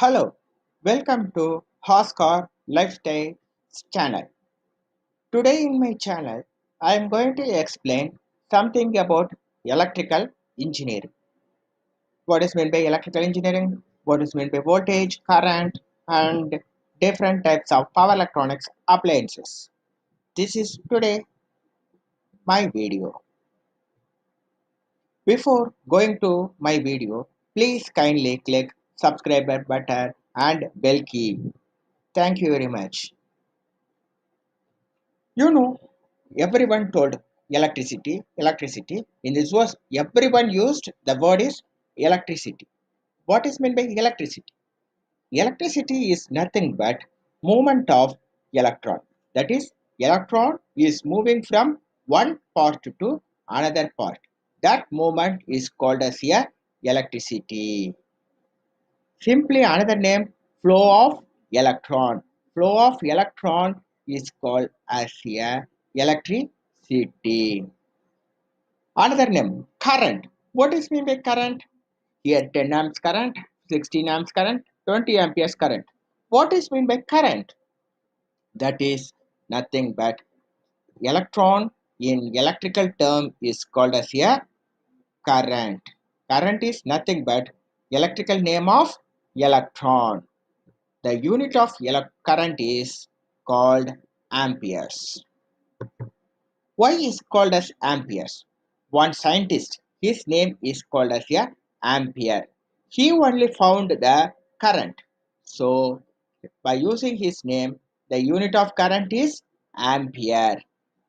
Hello, welcome to Oscar Lifestyle channel. Today in my channel, I am going to explain something about electrical engineering. What is meant by electrical engineering? What is meant by voltage, current, and different types of power electronics appliances. This is today my video. Before going to my video, please kindly click subscribe button and bell key. Thank you very much. You know, everyone told electricity. In this was everyone used the word is electricity. What is meant by electricity? Electricity is nothing but movement of electron. That is, electron is moving from one part to another part. That movement is called as a electricity. Simply another name, flow of electron. Flow of electron is called as a electricity. Another name, current. What is mean by current? Here 10 amps current, 16 amps current, 20 amperes current. What is mean by current? That is nothing but electron in electrical term is called as a current. Current is nothing but electrical name of electron. The unit of current is called amperes. Why is called as amperes? One scientist, his name is called as a ampere. He only found the current. So by using his name, the unit of current is ampere.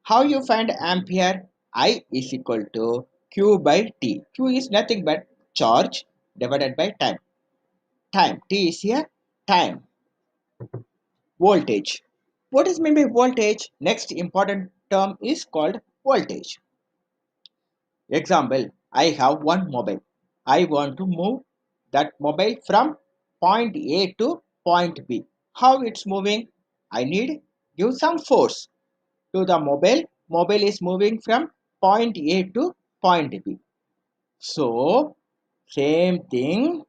How you find ampere? I is equal to Q by T. Q is nothing but charge divided by time. T is here time. Voltage. What is meant by voltage? Next important term is called voltage. Example, I have one mobile. I want to move that mobile from point A to point B. How it's moving? I need give some force to the mobile. Mobile is moving from point A to point B. So same thing.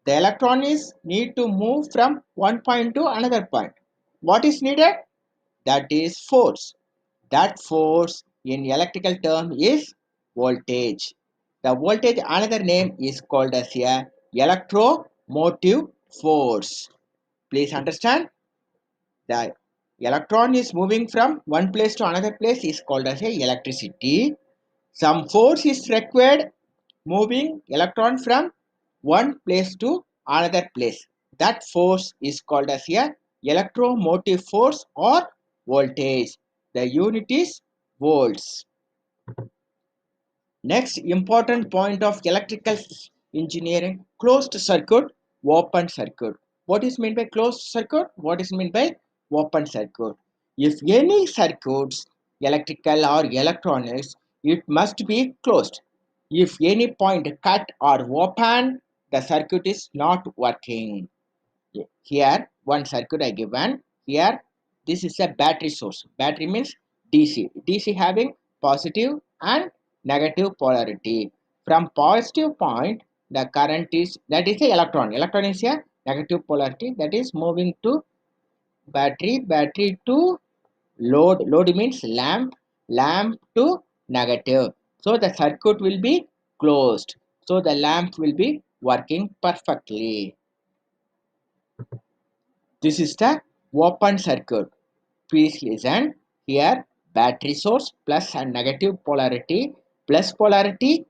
The electron is need to move from one point to another point. What is needed? That is force. That force in electrical term is voltage. The voltage another name is called as a electromotive force. Please understand, the electron is moving from one place to another place is called as a electricity. Some force is required moving electron from one place to another place. That force is called as a electromotive force or voltage. The unit is volts. Next important point of electrical engineering, closed circuit, open circuit. What is meant by closed circuit? What is meant by open circuit? If any circuits, electrical or electronics, it must be closed. If any point cut or open, the circuit is not working. Here one circuit I given. Here this is a battery source. Battery means DC. DC having positive and negative polarity. From positive point the current is, that is a electron. Electron is a negative polarity, that is moving to battery. Battery to load. Load means lamp. Lamp to negative. So the circuit will be closed. So the lamp will be working perfectly. This is the open circuit. Please listen. Here battery source plus and negative polarity. Plus polarity,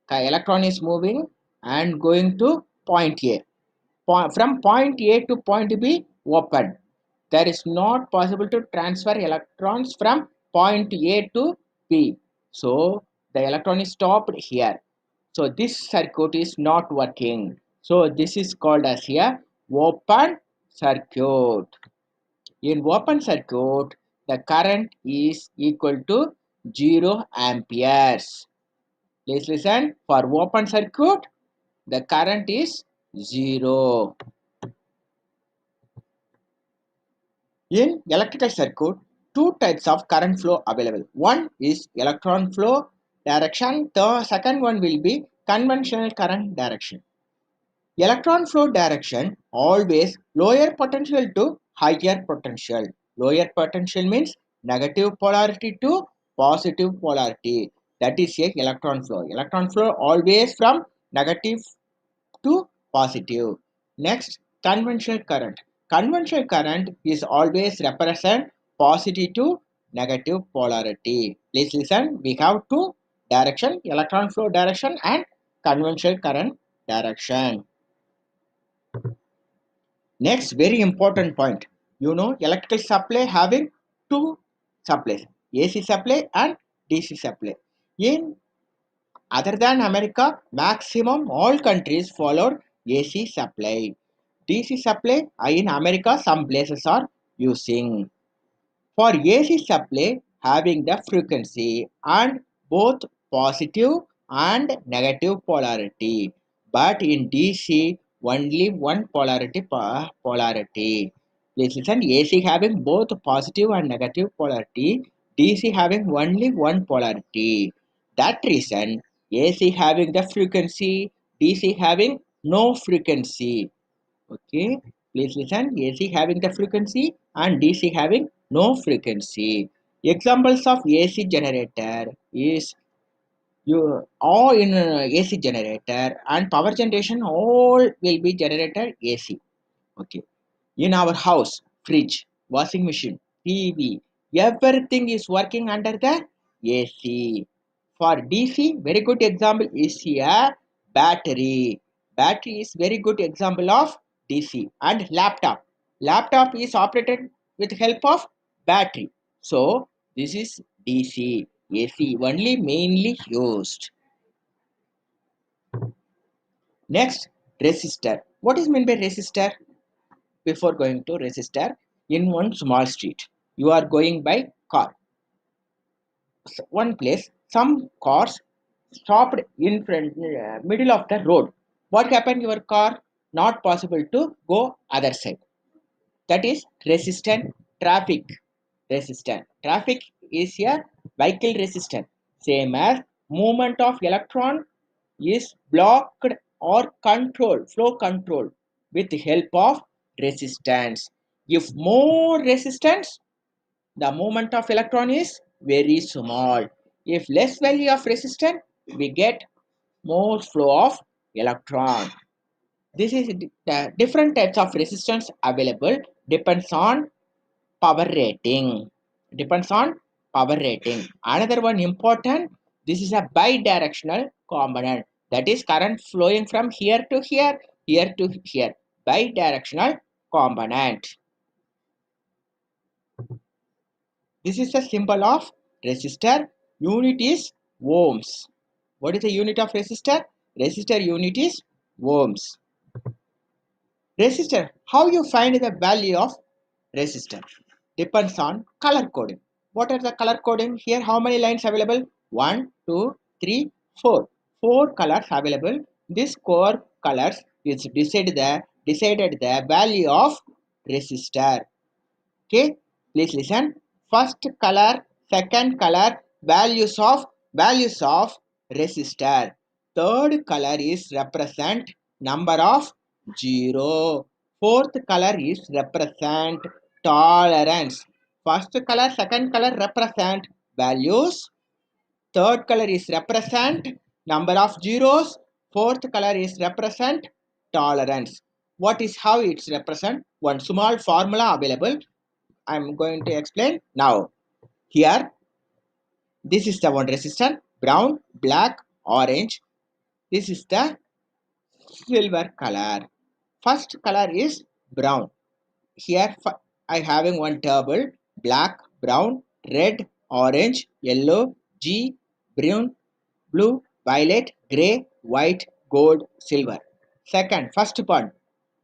the electron is moving and going to point A. From point A to point B open. There is not possible to transfer electrons from point A to B. So the electron is stopped here. So this circuit is not working. So this is called as a open circuit. In open circuit, the current is equal to 0 amperes. Please listen. For open circuit, the current is 0. In electrical circuit, two types of current flow available. One is electron flow direction. The second one will be conventional current direction. Electron flow direction always lower potential to higher potential. Lower potential means negative polarity to positive polarity. That is a electron flow. Electron flow always from negative to positive. Next, conventional current. Conventional current is always represent positive to negative polarity. Please listen. We have two direction: electron flow direction and conventional current direction. Next, very important point. Electrical supply having two supplies: AC supply and DC supply. In other than America, maximum all countries followed AC supply. DC supply in America, some places are using. For AC supply having the frequency and both positive and negative polarity, but in DC only one polarity. Please listen. AC having both positive and negative polarity, DC having only one polarity. That reason AC having the frequency, DC having no frequency. Okay, please listen. AC having the frequency and DC having no frequency. Examples of AC generator is you all in AC generator and power generation all will be generated AC. Okay, in our house, fridge, washing machine, TV, everything is working under the AC. For DC, very good example is here battery. Battery is very good example of DC. And laptop. Laptop is operated with help of battery. So this is DC. AC only mainly used. Next, resistor. What is meant by resistor? Before going to resistor, in one small street you are going by car. One place some cars stopped in front middle of the road. What happened? Your car not possible to go other side. That is resistant traffic. Resistant traffic is a vehicle resistant, same as movement of electron is blocked or controlled, flow control with the help of resistance. If more resistance, the movement of electron is very small. If less value of resistance, we get more flow of electron. This is the different types of resistance available depends on power rating. Depends on power rating. Another one important, this is a bidirectional component. That is current flowing from here to here, here to here. Bidirectional component. This is the symbol of resistor. Unit is ohms. What is the unit of resistor? Resistor unit is ohms. Resistor. How you find the value of resistor? Depends on color coding. What are the color coding? Here how many lines available? 1, 2, 3, 4. 4 colors available. This core colors is decided the value of resistor. Okay, please listen. First color, second color, values of resistor. Third color is represent number of 0. Fourth color is represent tolerance. First color, second color represent values. Third color is represent number of zeros. Fourth color is represent tolerance. What is how it's represent? One small formula available. I'm going to explain now. Here, this is the one resistor: brown, black, orange. This is the silver color. First color is brown. Here I having one table: black, brown, red, orange, yellow, G, brown, blue, violet, grey, white, gold, silver. Second, first one,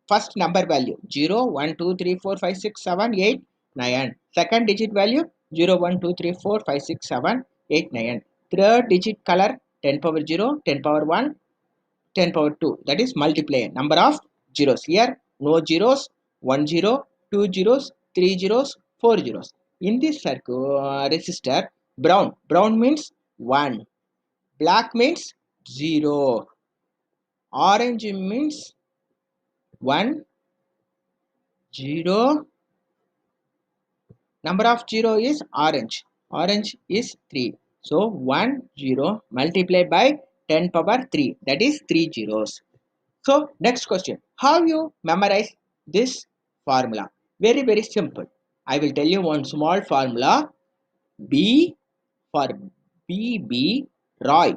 first number value 0, 1, 2, 3, 4, 5, 6, 7, 8, 9. Second digit value 0, 1, 2, 3, 4, 5, 6, 7, 8, 9. Third digit color 10 power 0, 10 power 1, 10 power 2. That is multiply number of zeros. Here no zeros, 1 0, 2 zeros, 3 zeros, 4 zeros. In this circle resistor, brown means 1, black means 0, orange means 1 0. Number of 0 is orange. Orange is 3. So 1 0 multiplied by 10 power 3. That is 3 zeros. So next question. How you memorize this formula? Very very simple. I will tell you one small formula. B for BB Roy.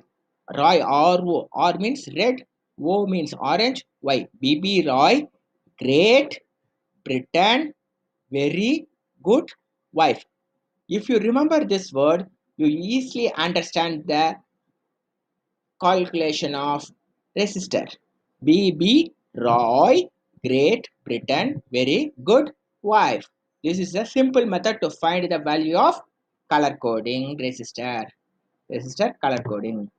Roy R-O. R means red. O means orange. Y. BB Roy. Great Britain. Very good wife. If you remember this word, you easily understand the calculation of resistor. BB Roy, Great Britain, very good wife. This is a simple method to find the value of color coding resistor. Resistor color coding.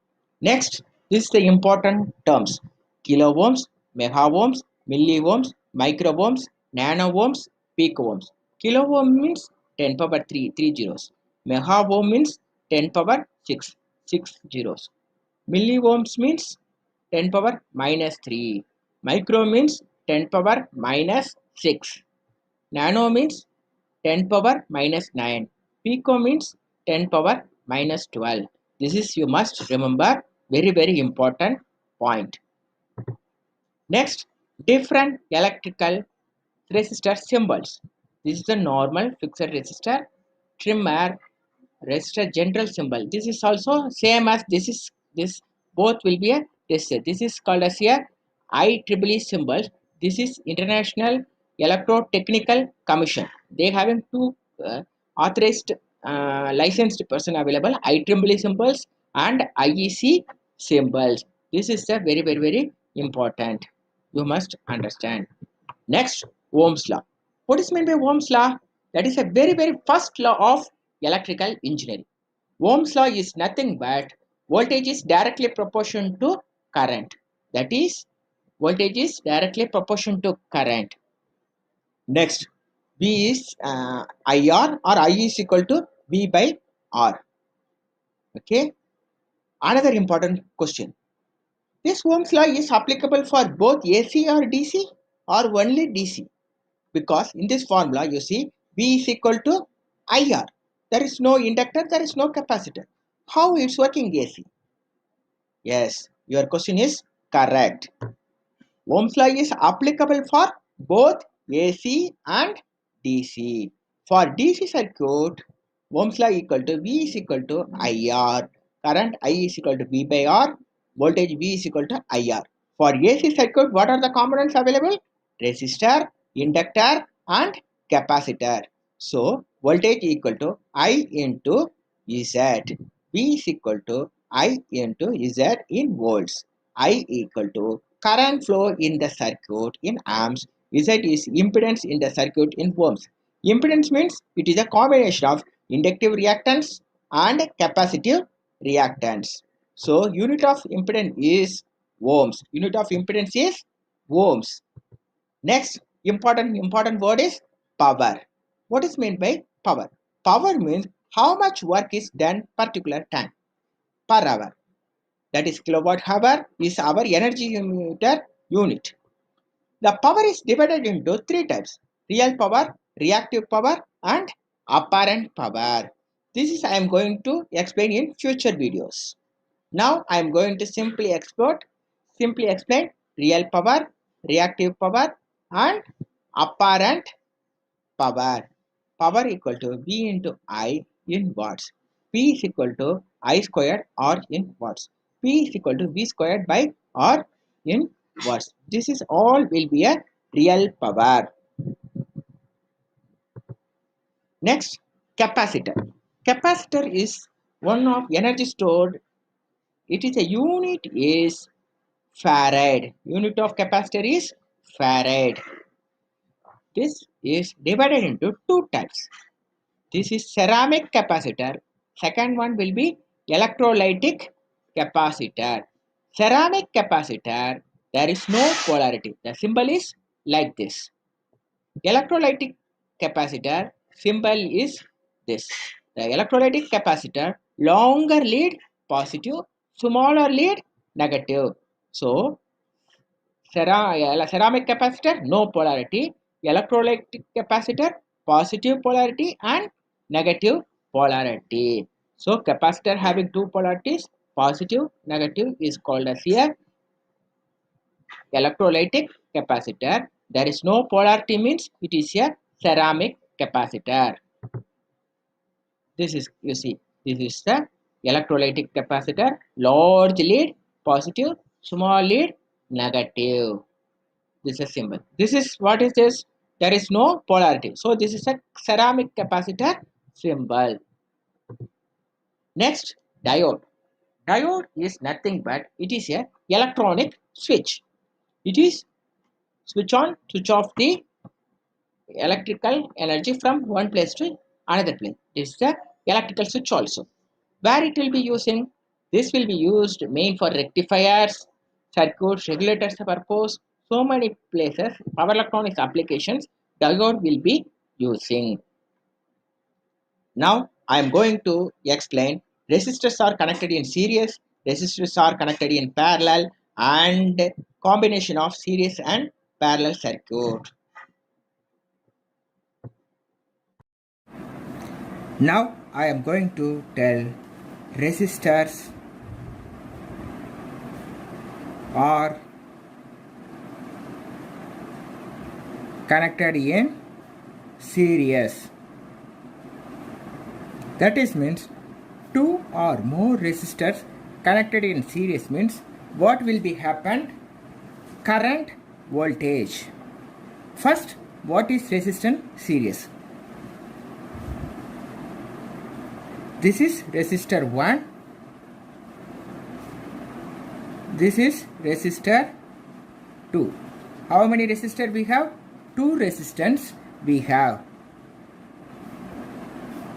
Next, this is the important terms. Kilo ohms, mega ohms, milli ohms, micro ohms, nano ohms, peak ohms. Kilo ohm means 10 power 3, 3 zeros. Mega ohm means 10 power 6, 6 zeros. Milli ohms means 10 power minus 3. Micro means 10 power minus 6. Nano means 10 power minus 9. Pico means 10 power minus 12. This is you must remember very very important point. Next, different electrical resistor symbols. This is the normal fixed resistor, trimmer, resistor general symbol. This is also same as this both will be a resistor. This is called as a IEEE symbol. This is International Electrotechnical Commission. They having two authorized licensed person available, IEEE symbols and IEC symbols. This is a very very very important. You must understand. Next, Ohm's law. What is meant by Ohm's law? That is a very very first law of electrical engineering. Ohm's law is nothing but voltage is directly proportional to current. That is, voltage is directly proportional to current. Next, V is IR or I is equal to V by R. Okay. Another important question. This Ohm's law is applicable for both AC or DC or only DC? Because in this formula you see V is equal to IR. There is no inductor, there is no capacitor. How it's working AC? Yes, your question is correct. Ohm's law is applicable for both AC and DC. For DC circuit, Ohm's law equal to V is equal to IR. Current I is equal to V by R. Voltage V is equal to IR. For AC circuit, what are the components available? Resistor, inductor and capacitor. So, voltage equal to I into Z. V is equal to I into Z in volts. I equal to current flow in the circuit in amps. Z is impedance in the circuit in ohms. Impedance means it is a combination of inductive reactance and capacitive reactance. So unit of impedance is ohms. Unit of impedance is ohms. Next important word is power. What is meant by power? Power means how much work is done particular time per hour. That is kilowatt hour is our energy meter unit. The power is divided into three types: real power, reactive power and apparent power. This is I am going to explain in future videos. Now I am going to simply explain real power, reactive power and apparent power. Power equal to V into I in watts. P is equal to I squared R in watts. P is equal to V squared by R in watts. This is all will be a real power. Next, capacitor. Capacitor is one of energy stored. It is a unit is farad. Unit of capacitor is farad. This is divided into two types. This is ceramic capacitor. Second one will be electrolytic capacitor. Ceramic capacitor, there is no polarity. The symbol is like this. Electrolytic capacitor symbol is this. The electrolytic capacitor, longer lead positive, smaller lead negative. So ceramic capacitor, no polarity. Electrolytic capacitor, positive polarity and negative polarity. So capacitor having two polarities, positive, negative, is called as here electrolytic capacitor. There is no polarity means it is a ceramic capacitor. This is, you see, this is the electrolytic capacitor. Large lead positive, small lead negative. This is symbol. This is what is this? There is no polarity. So this is a ceramic capacitor symbol. Next, diode. Diode is nothing but it is a electronic switch. It is switch on, switch off the electrical energy from one place to another place. This is the electrical switch also. Where it will be using? This will be used main for rectifiers, circuits, regulators purpose. So many places power electronics applications diode will be using. Now I am going to explain resistors are connected in series, resistors are connected in parallel, and combination of series and parallel circuit. Now I am going to tell resistors are connected in series. That is means two or more resistors connected in series means what will be happened? Current, voltage. First, what is resistance series? This is resistor 1. This is resistor 2. How many resistors we have? Two resistance we have.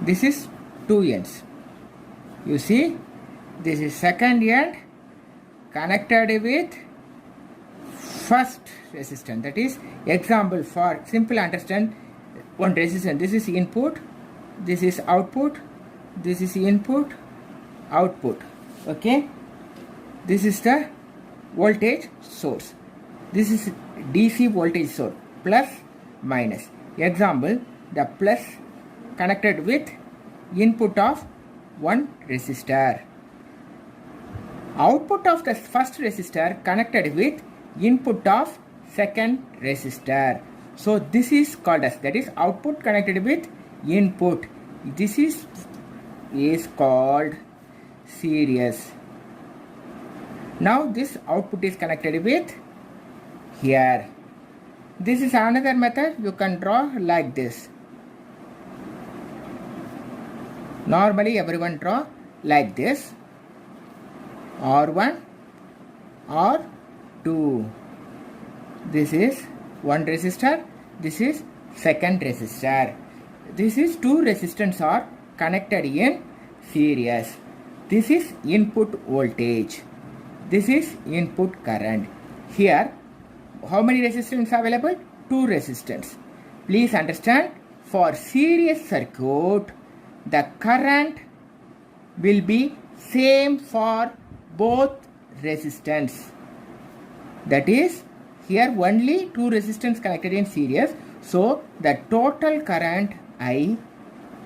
This is two ends. You see, this is second end connected with first resistance. That is example for simple understand one resistance. This is input, this is output, this is input, output. Okay, this is the voltage source. This is DC voltage source, plus minus. Example, the plus connected with input of one resistor. Output of the first resistor connected with input of second resistor. So this is called as, that is output connected with input. This is called series. Now this output is connected with here. This is another method you can draw like this. Normally everyone draw like this. R1, R2. This is one resistor. This is second resistor. This is two resistors are connected in series. This is input voltage. This is input current. Here, how many resistors available? Two resistors. Please understand, for series circuit, the current will be same for both resistance. That is, here only two resistors connected in series. So the total current I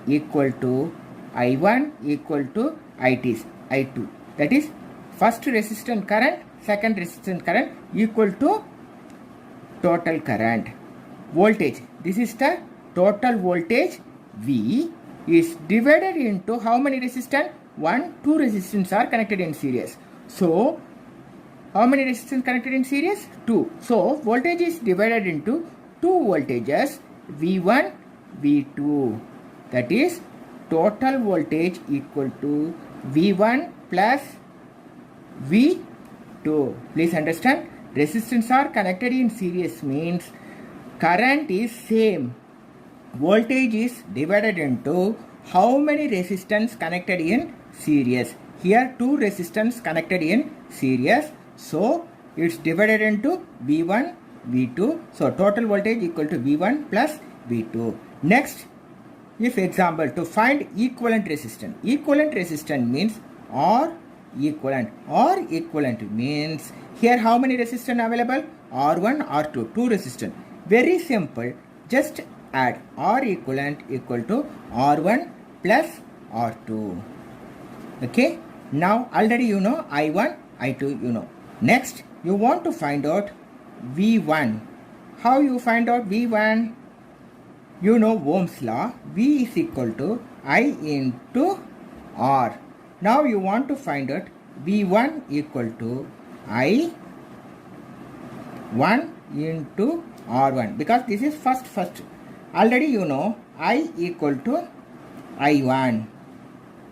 equal to I1 equal to I2. That is, first resistance current, second resistance current equal to total current. Voltage, this is the total voltage V is divided into how many resistors? 1, 2 resistors are connected in series. So how many resistors connected in series? 2. So voltage is divided into two voltages, V1, V2. That is, total voltage equal to V1 plus V2. Please understand, resistors are connected in series means current is same. Voltage is divided into how many resistors connected in series. Here two resistors connected in series. So it's divided into V1, V2. So total voltage equal to V1 plus V2. Next, if example, to find equivalent resistance. Equivalent resistance means R equivalent. R equivalent means here how many resistors available? R1, R2, two resistance. Very simple. Just add R equivalent equal to R1 plus R2. Okay. Now already you know I1, I2 you know. Next you want to find out V1. How you find out V1? You know Ohm's law. V is equal to I into R. Now you want to find out V1 equal to I 1 into R1 because this is first. Already you know I equal to I1.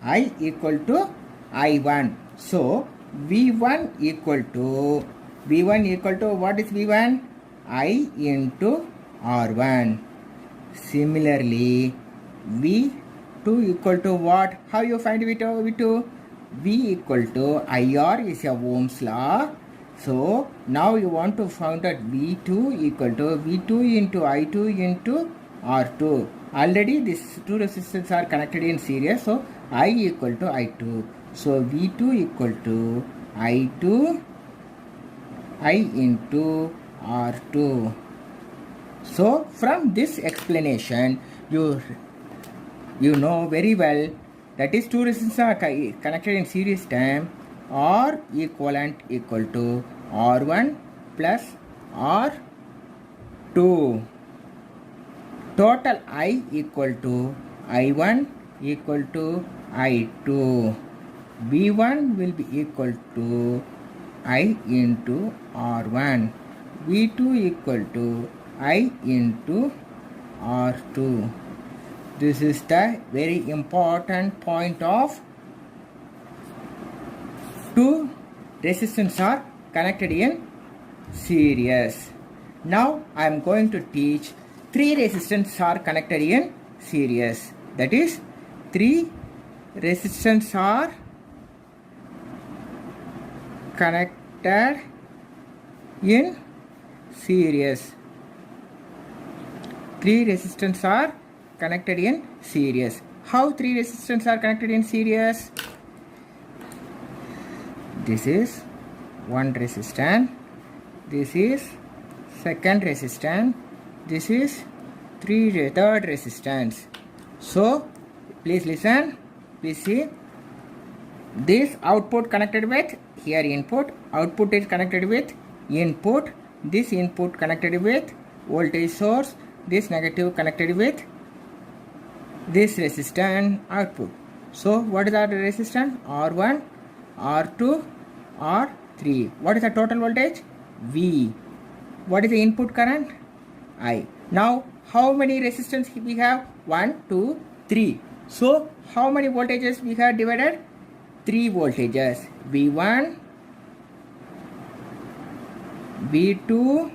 I equal to I1. So V1 equal to what is V1? I into R1. Similarly, V2 equal to what? How you find V2? V equal to IR is a Ohm's law. So now you want to find that V2 equal to V2 into I2 into R2. Already these two resistors are connected in series. So I equal to I2. So V2 equal to I2 I into R2. So from this explanation you know very well that is two resistors are connected in series term. R equivalent equal to R1 plus R2. Total I equal to I1 equal to I2. V1 will be equal to I into R1. V2 equal to I into R2. This is the very important point of two resistors are connected in series. Now I am going to teach three resistors are connected in series. That is, three resistors are connected in series. Three resistors are connected in series. How three resistors are connected in series? This is one resistance. This is second resistance. This is third resistance. So please listen. Please see. This output connected with here input. Output is connected with input. This input connected with voltage source. This negative connected with this resistance output. So what is our resistance? R1, R2, R3. What is the total voltage? V. What is the input current? I. Now how many resistance we have? 1, 2, 3. So how many voltages we have divided? 3 voltages. V1, V2,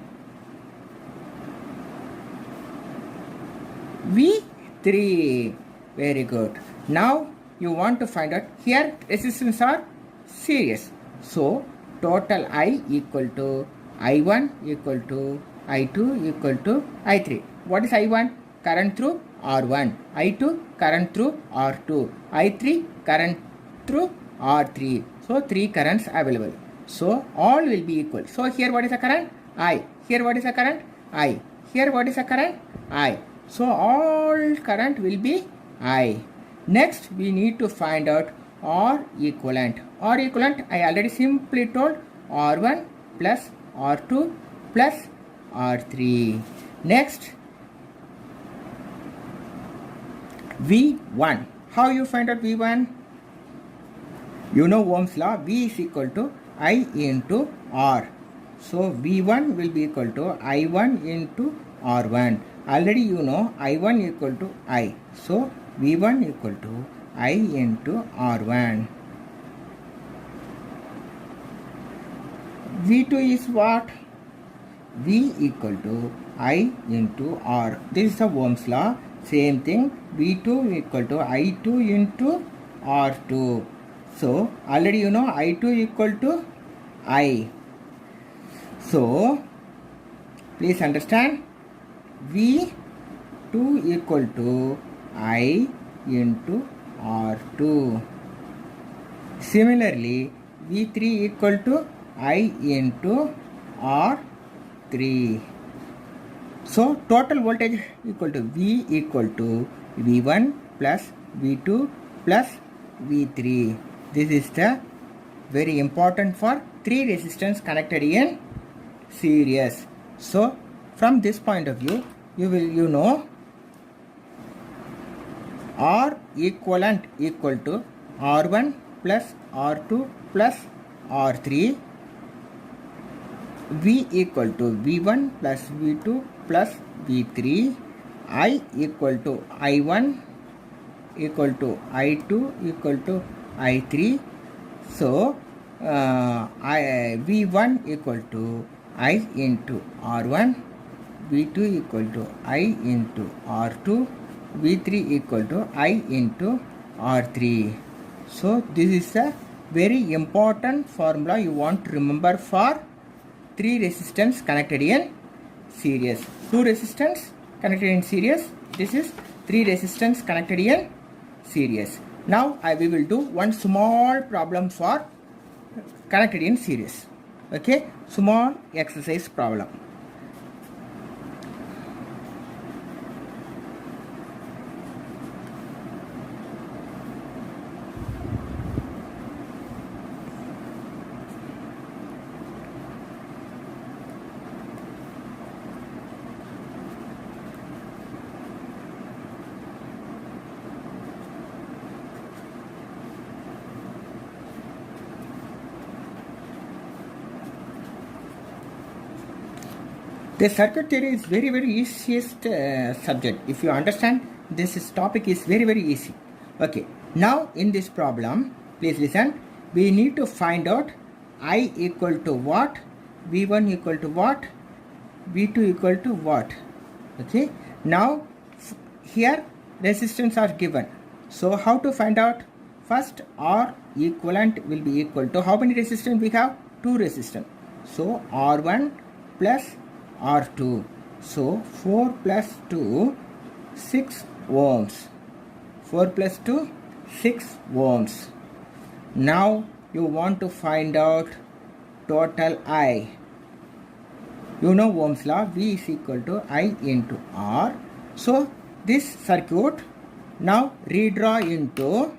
V3. Very good. Now you want to find out here resistance are series. So total I equal to I1 equal to I2 equal to I3. What is I1? Current through R1. I2 current through R2. I3 current through R3. So 3 currents available. So all will be equal. So here what is the current? I. Here what is the current? I. Here what is the current? I. So all current will be I. Next we need to find out R equivalent. R equivalent I already simply told R1 plus R2 plus R3. Next V1. How you find out V1? You know Ohm's law. V is equal to I into R. So V1 will be equal to I1 into R1. Already you know I1 equal to I. So V1 equal to I into R1. V2 is what? V equal to I into R. This is the Ohm's law. Same thing. V2 equal to I2 into R2. So already you know I2 equal to I. So please understand, V2 equal to I into R2. Similarly, V3 equal to I into R3. 3. So total voltage equal to V equal to V1 plus V2 plus V3. This is the very important for 3 resistors connected in series. So from this point of view, you know R equivalent equal to R1 plus R2 plus R3. V equal to V1 plus V2 plus V3. I equal to I1 equal to I2 equal to I3. So V1 equal to I into R1, V2 equal to I into R2, V3 equal to I into R3. So this is a very important formula you want to remember for 3 resistors connected in series. 2 resistors connected in series. This is 3 resistors connected in series. Now we will do one small problem for connected in series. Okay, small exercise problem. The circuit theory is very easiest subject. If you understand, this topic is very easy. Okay, now in this problem, please listen. We need to find out I equal to what, V1 equal to what, V2 equal to what. Okay, now here resistance are given. So how to find out? First, R equivalent will be equal to how many resistance we have? 2 resistance. So R1 plus R2. So 4 plus 2, 6 ohms. 4 plus 2, 6 ohms. Now you want to find out total I. You know Ohm's law, V is equal to I into R. So this circuit now redraw into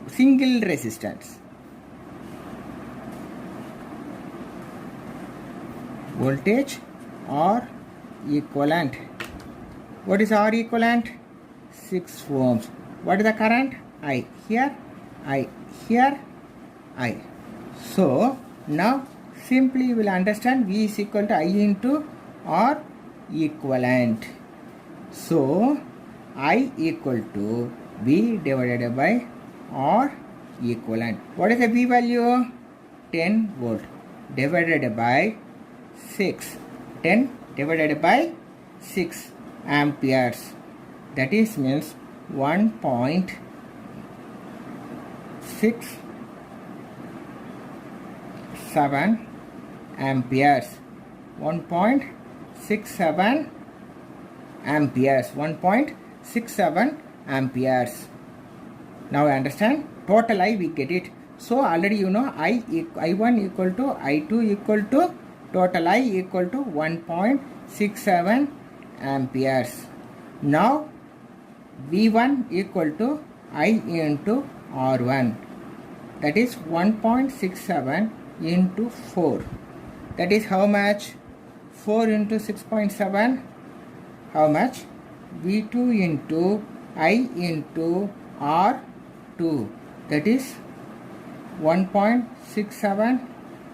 single resistance. Voltage R equivalent. What is R equivalent? 6 ohms. What is the current? I. Here, I. Here, I. So now simply you will understand V is equal to I into R equivalent. So I equal to V divided by R equivalent. What is the V value? 10 volt divided by 6. 10 divided by 6 amperes. That is means 1.67 amperes. 1.67 amperes. 1.67 amperes. Now I understand. Total I we get it. So already you know I1 equal to I2 equal to total I equal to 1.67 amperes. Now V1 equal to I into R1. That is 1.67 into 4. That is how much? 4 into 6.7. How much? V2 into I into R2. That is 1.67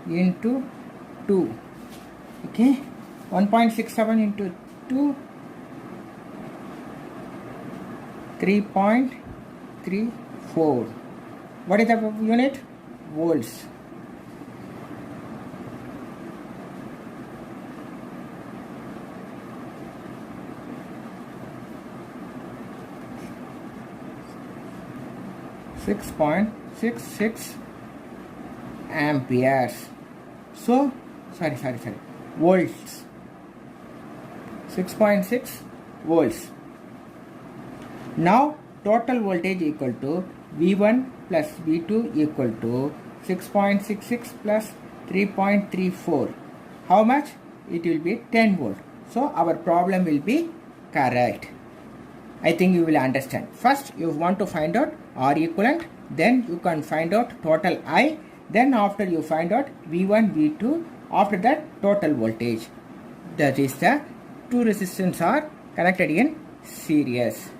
into 2. Okay, 1.67 into 2, 3.34. What is the unit? Volts. .66 amperes. So sorry, volts. 6.6 volts. Now total voltage equal to V1 plus V2 equal to 6.66 plus 3.34. How much? It will be 10 volt. So our problem will be correct. I think you will understand. First you want to find out R equivalent, then you can find out total I, then after you find out V1, V2, after that total voltage. That is the two resistors are connected in series.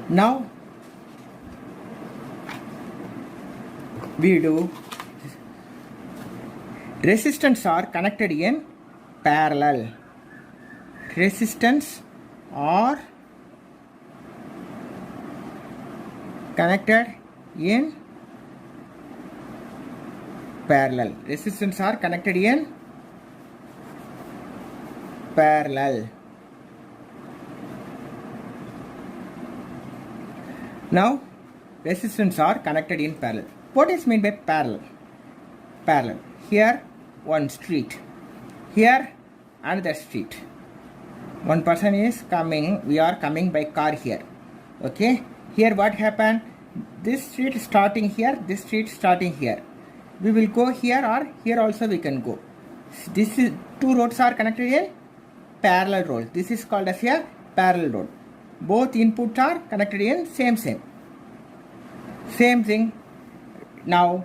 Now we do resistance are connected in parallel. Resistance are connected in parallel. Resistance are connected in parallel. Now resistance are connected in parallel. What is meant by parallel? Parallel. Here one street, here another street. One person is coming, we are coming by car here. Okay, here what happened? This street starting here, this street starting here. We will go here or here also we can go. This is two roads are connected in parallel road. This is called as a parallel road. Both inputs are connected in same thing. Now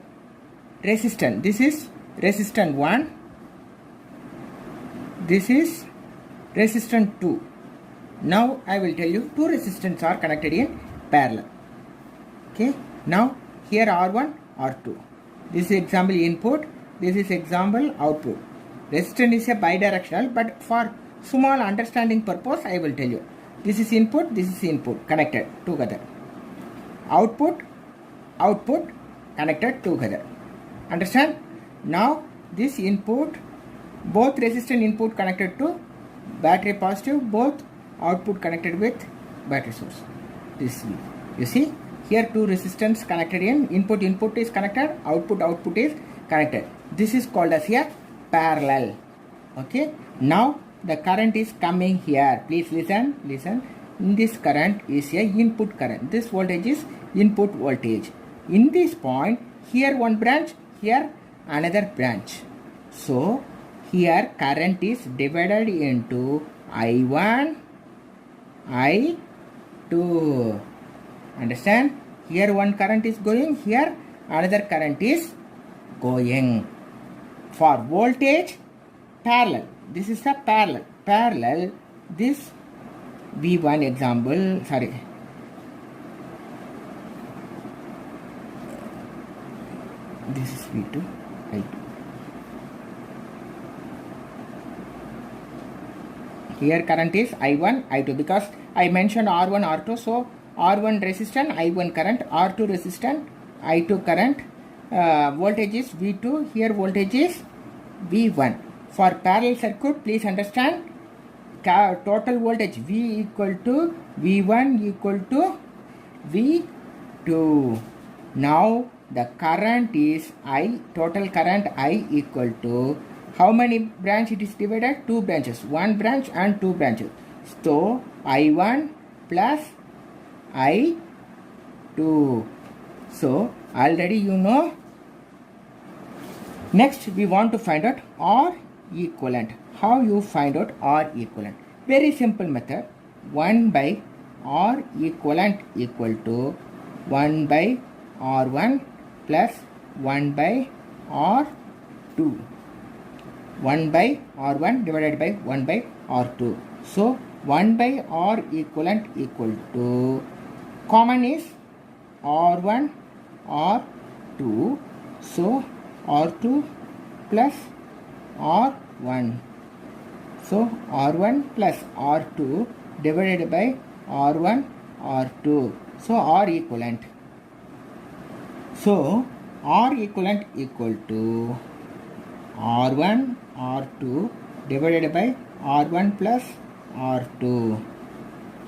resistance. This is resistance 1. This is resistance 2. Now I will tell you two resistors are connected in parallel. Okay. Now here R1, R2. This is example input. This is example output. Resistance is a bidirectional, but for small understanding purpose I will tell you. This is input, this is input connected together. Output connected together. Understand? Now this input, both resistor input connected to battery positive, both output connected with battery source. This is, you see here two resistors connected in input is connected, output is connected. This is called as a parallel. Okay. Now the current is coming here. Please listen. This current is a input current. This voltage is input voltage. In this point, here one branch, here another branch. So here current is divided into I1, I2. Understand? Here one current is going, here another current is going. For voltage, parallel. This is a parallel. This V1 example, this is V2, I2. Here current is I1, I2 because I mentioned R1, R2. So R1 resistance, I1 current, R2 resistance, I2 current. Voltage is V2, here voltage is V1. For parallel circuit, please understand total voltage V equal to V1 equal to V2. Now the current is I, total current I equal to how many branch it is divided? Two branches, one branch and two branches. So I1 plus I2. So already you know. Next we want to find out R equivalent. How you find out R equivalent? Very simple method. 1 by R equivalent equal to 1 by R1 plus 1 by R2. 1 by R1 divided by 1 by R2. So 1 by R equivalent equal to, common is R1, R2. So R2 plus R1. So R1 plus R2 divided by R1, R2. So R equivalent. So R equivalent equal to R1, R2 divided by R1 plus R2.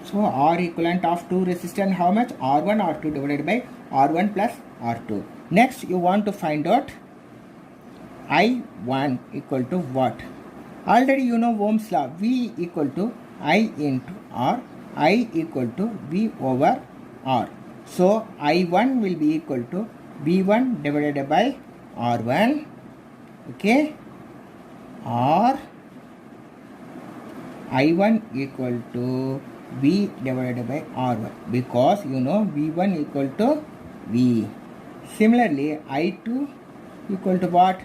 So R equivalent of two resistance how much? R1, R2 divided by R1 plus R2. Next you want to find out I1 equal to what? Already you know Ohm's law. V equal to I into R. I equal to V over R. So I1 will be equal to V1 divided by R1. Okay. Or I1 equal to V divided by R1, because you know V1 equal to V. Similarly, I2 equal to what?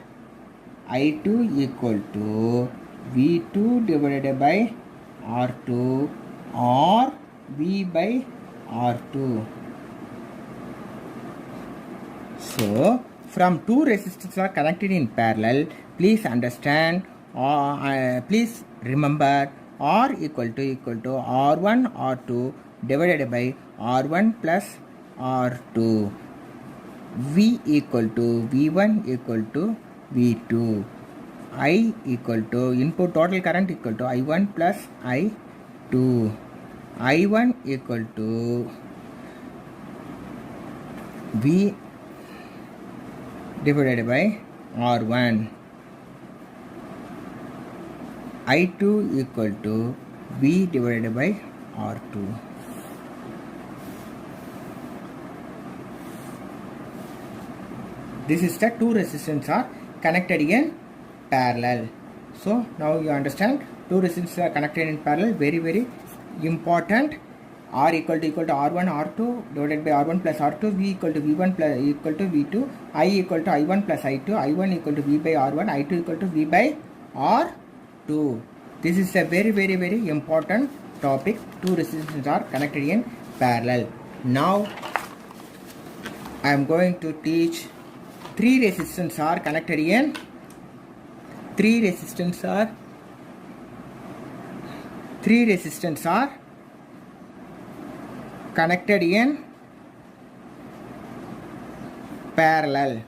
I2 equal to V2 divided by R2 or V by R2. So, from two resistors are connected in parallel, please understand or please remember R equal to R1 R2 divided by R1 plus R2. V equal to V1 equal to V2. I equal to input total current equal to I1 plus I2. I1 equal to V divided by R1. I2 equal to V divided by R2. This is the two resistors are connected in parallel. So now you understand two resistors are connected in parallel. Very important. R equal to R1 R2 divided by R1 plus R2. V equal to V1 plus equal to V2. I equal to I1 plus I2. I1 equal to V by R1. I2 equal to V by R2. This is a very important topic. Two resistors are connected in parallel. Now I am going to teach three resistors are connected in three resistors are connected in parallel.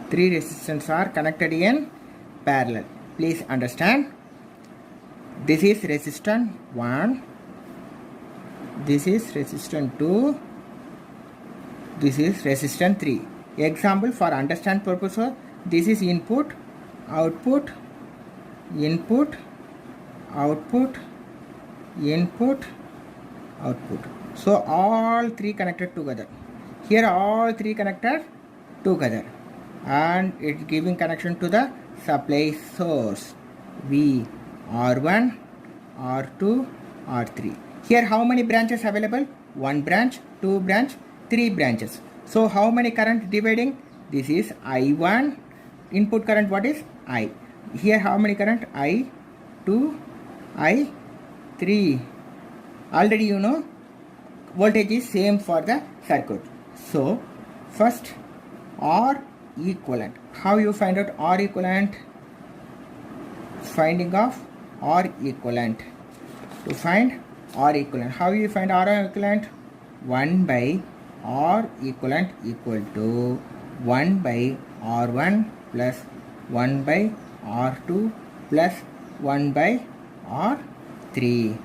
Three resistors are connected in parallel. Please understand. This is resistor 1. This is resistor 2. This is resistor 3. Example for understand purpose. This is input, output, input, output, input, output. So all three connected together. Here all three connected together, and it's giving connection to the supply source V, R1, R2, R3. Here how many branches available? One branch, two branch, three branches. So how many current dividing? This is I1. Input current what is? I. Here how many current? I2, I3. Already you know voltage is same for the circuit. So first R equivalent. How you find out R equivalent? Finding of R equivalent. To find R equivalent. How you find R equivalent? 1 by R equivalent equal to 1 by R1 plus 1 by R2 plus 1 by R3.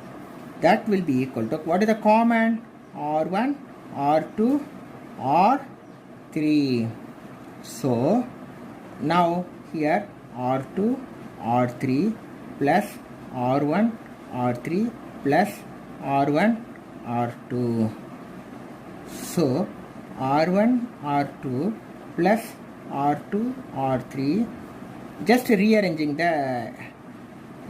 That will be equal to, what is the common? R1, R2, R3. So now here R2, R3 plus R1, R3 plus R1, R2. So R1, R2 plus R2, R3, just rearranging the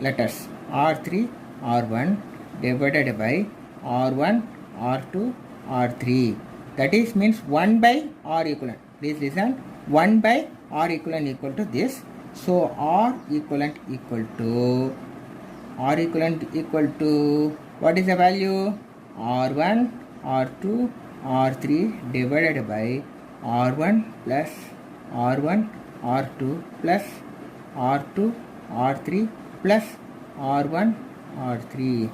letters, R3, R1 divided by R1, R2, R3. That is means 1 by R equivalent. Please listen. 1 by R equivalent equal to this. So R equivalent equal to what is the value? R1, R2, R3 divided by R1 plus R1, R2 plus R2, R3 plus R1, R3.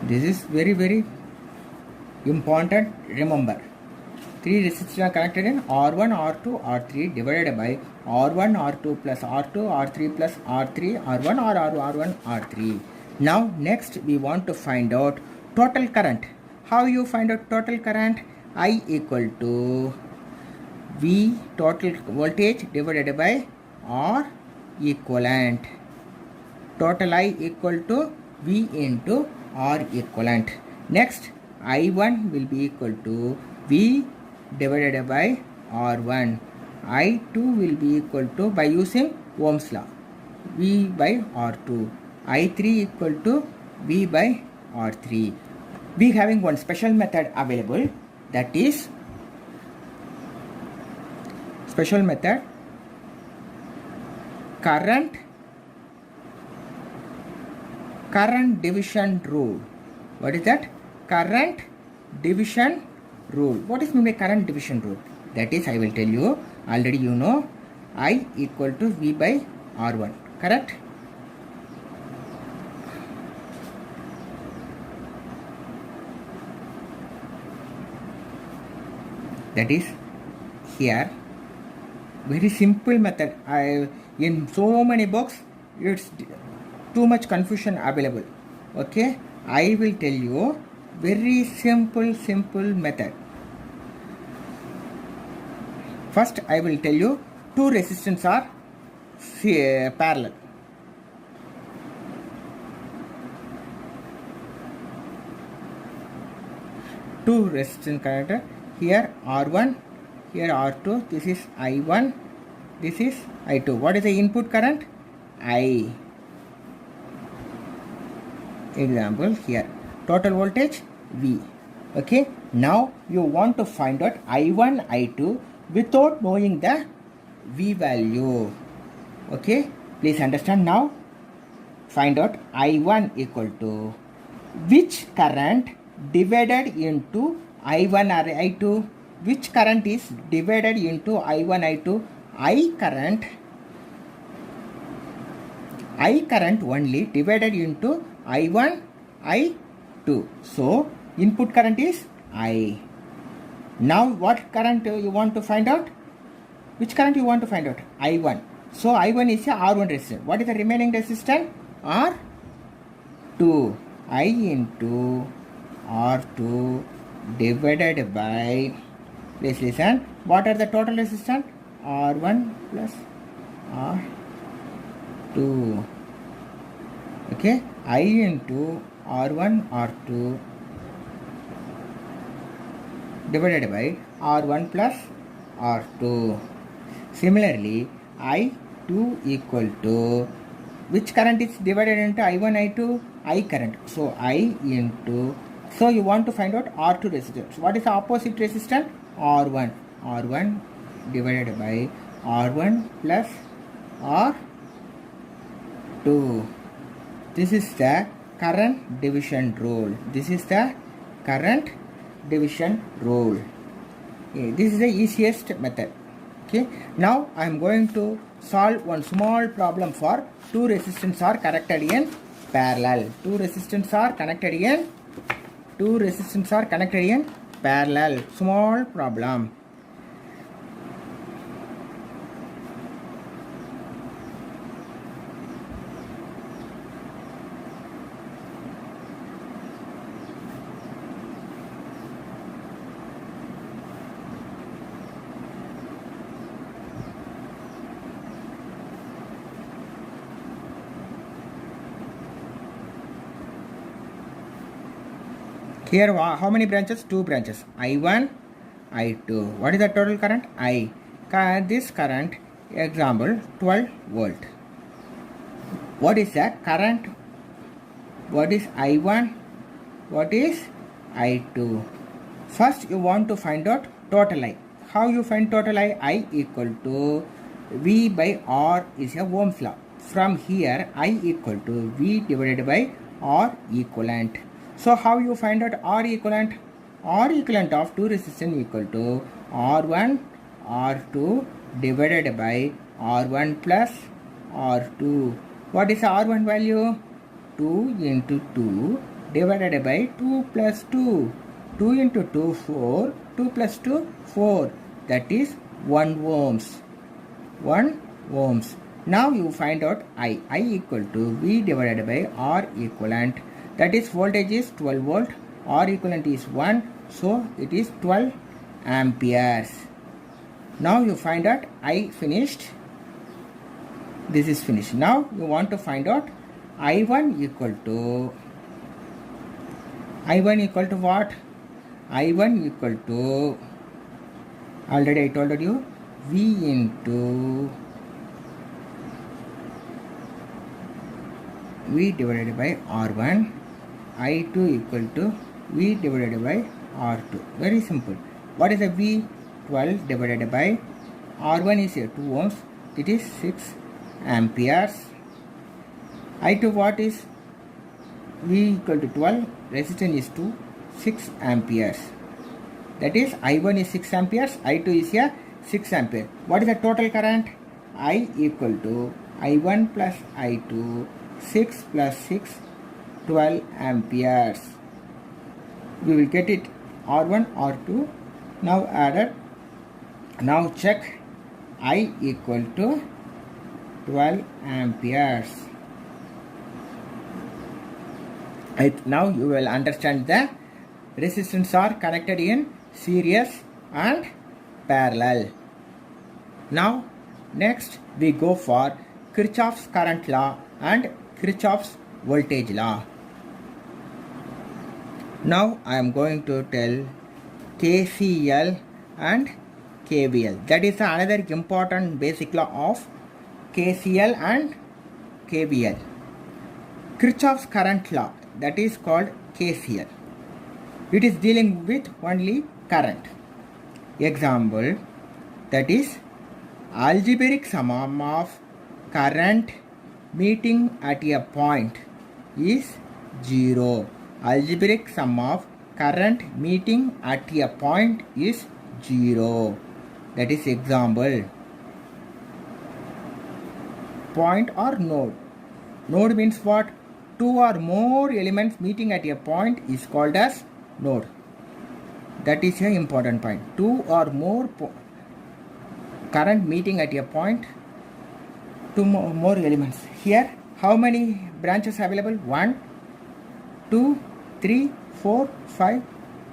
This is very important. Remember, three resistors are connected in R1, R2, R3 divided by R1, R2 plus R2, R3 plus R3, R1, R1, R3. Now next we want to find out total current. How you find out total current? I equal to V total voltage divided by R equivalent. total I equal to V into R equivalent. Next, I1 will be equal to V divided by R1. I2 will be equal to, by using Ohm's law, V by R2. I3 equal to V by R3. We having one special method available, that is special method current division rule. What is that? Current division rule. What is mean by current division rule? That is, I will tell you, already you know, I equal to V by R1, correct? That is here, very simple method. In so many books, it's too much confusion available. Okay, I will tell you very simple method. First, I will tell you two resistors are parallel. Two resistance connector. Here R1, here R2, this is I1, this is I2. What is the input current? I. Example here. Total voltage V. Okay. Now you want to find out I1, I2 without knowing the V value. Okay. Please understand now. Find out I1 equal to which current divided into I1 or I2, which current is divided into I1, I2, I current only divided into I1, I2. So, input current is I. Now, what current you want to find out? Which current you want to find out? I1. So, I1 is a R1 resistance. What is the remaining resistance? R2. I into R2 divided by, please listen, what are the total resistance? R1 plus R2. Okay, I into R1 R2 divided by R1 plus R2. Similarly, I2 equal to, which current is divided into I1, I2? I current. So, I into, so you want to find out R2 resistance. What is the opposite resistance? R1. R1 divided by R1 plus R2. This is the current division rule. This is the current division rule. Okay, this is the easiest method. Okay. Now I am going to solve one small problem for two resistors are connected in parallel. Two resistors are connected in parallel. Small problem. Here, how many branches? Two branches. I1, I2. What is the total current? I. This current, example, 12 volt. What is the current? What is I1? What is I2? First, you want to find out total I. How you find total I? I equal to V by R is a Ohm's law. From here, I equal to V divided by R equivalent. So, how you find out R equivalent? R equivalent of two resistance equal to R1, R2 divided by R1 plus R2. What is the R1 value? 2 into 2 divided by 2 plus 2. 2 into 2, 4. 2 plus 2, 4. That is 1 ohms. 1 ohms. Now you find out I. I equal to V divided by R equivalent. That is, voltage is 12 volt. R equivalent is 1. So it is 12 amperes. Now you find out I finished. This is finished. Now you want to find out I1 equal to what? I1 equal to, already I told you, V into V divided by R1. I2 equal to V divided by R2. Very simple. What is the V? 12 divided by R1 is 2 ohms. It is 6 amperes. I2 what is? V equal to 12. Resistance is 2. 6 amperes. That is I1 is 6 amperes. I2 is here 6 ampere. What is the total current? I equal to I1 plus I2. 6 plus 6, 12 amperes. We will get it R1, R2. Now added. Now check. I equal to 12 amperes. Now you will understand the resistance are connected in series and parallel. Now next we go for Kirchhoff's current law and Kirchhoff's voltage law. Now I am going to tell KCL and KVL. That is another important basic law of KCL and KVL. Kirchhoff's current law, that is called KCL. It is dealing with only current. Example, that is algebraic sum of current meeting at a point is 0. Algebraic sum of current meeting at a point is 0. That is example. Point or node. Node means what? Two or more elements meeting at a point is called as node. That is an important point. Two or more current meeting at a point, two more elements. Here, how many branches available? 1, 2, 3, 4, 5,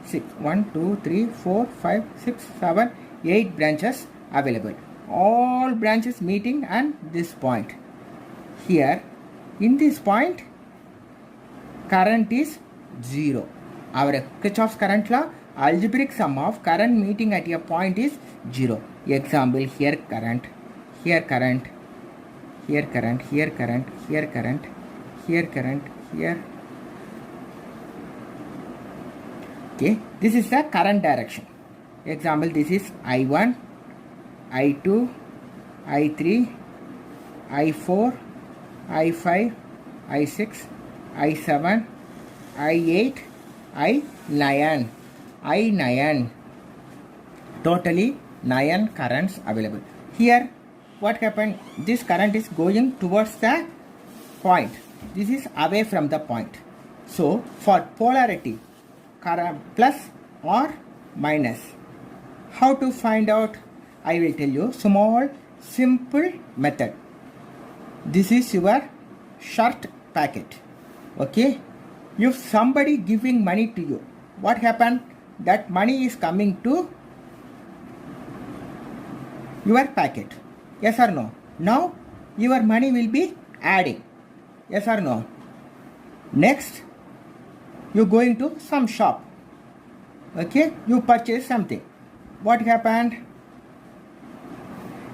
6. 1, 2, 3, 4, 5, 6, 7, 8 branches available. All branches meeting at this point. Here, in this point, current is 0. Our Kirchhoff's current law, algebraic sum of current meeting at a point is 0. Example, here current, here current, here current, here current, here current, here current, here. Okay, this is the current direction. Example, this is I1, I2, I3, I4, I5, I6, I7, I8, I9. I9. Totally 9 currents available. Here, what happened? This current is going towards the point. This is away from the point. So, for polarity, current plus or minus, how to find out? I will tell you small simple method. This is your short packet. Okay, if somebody giving money to you, what happened? That money is coming to your packet. Yes or no? Now your money will be adding. Yes or no? Next, you going to some shop. Okay, you purchase something. What happened?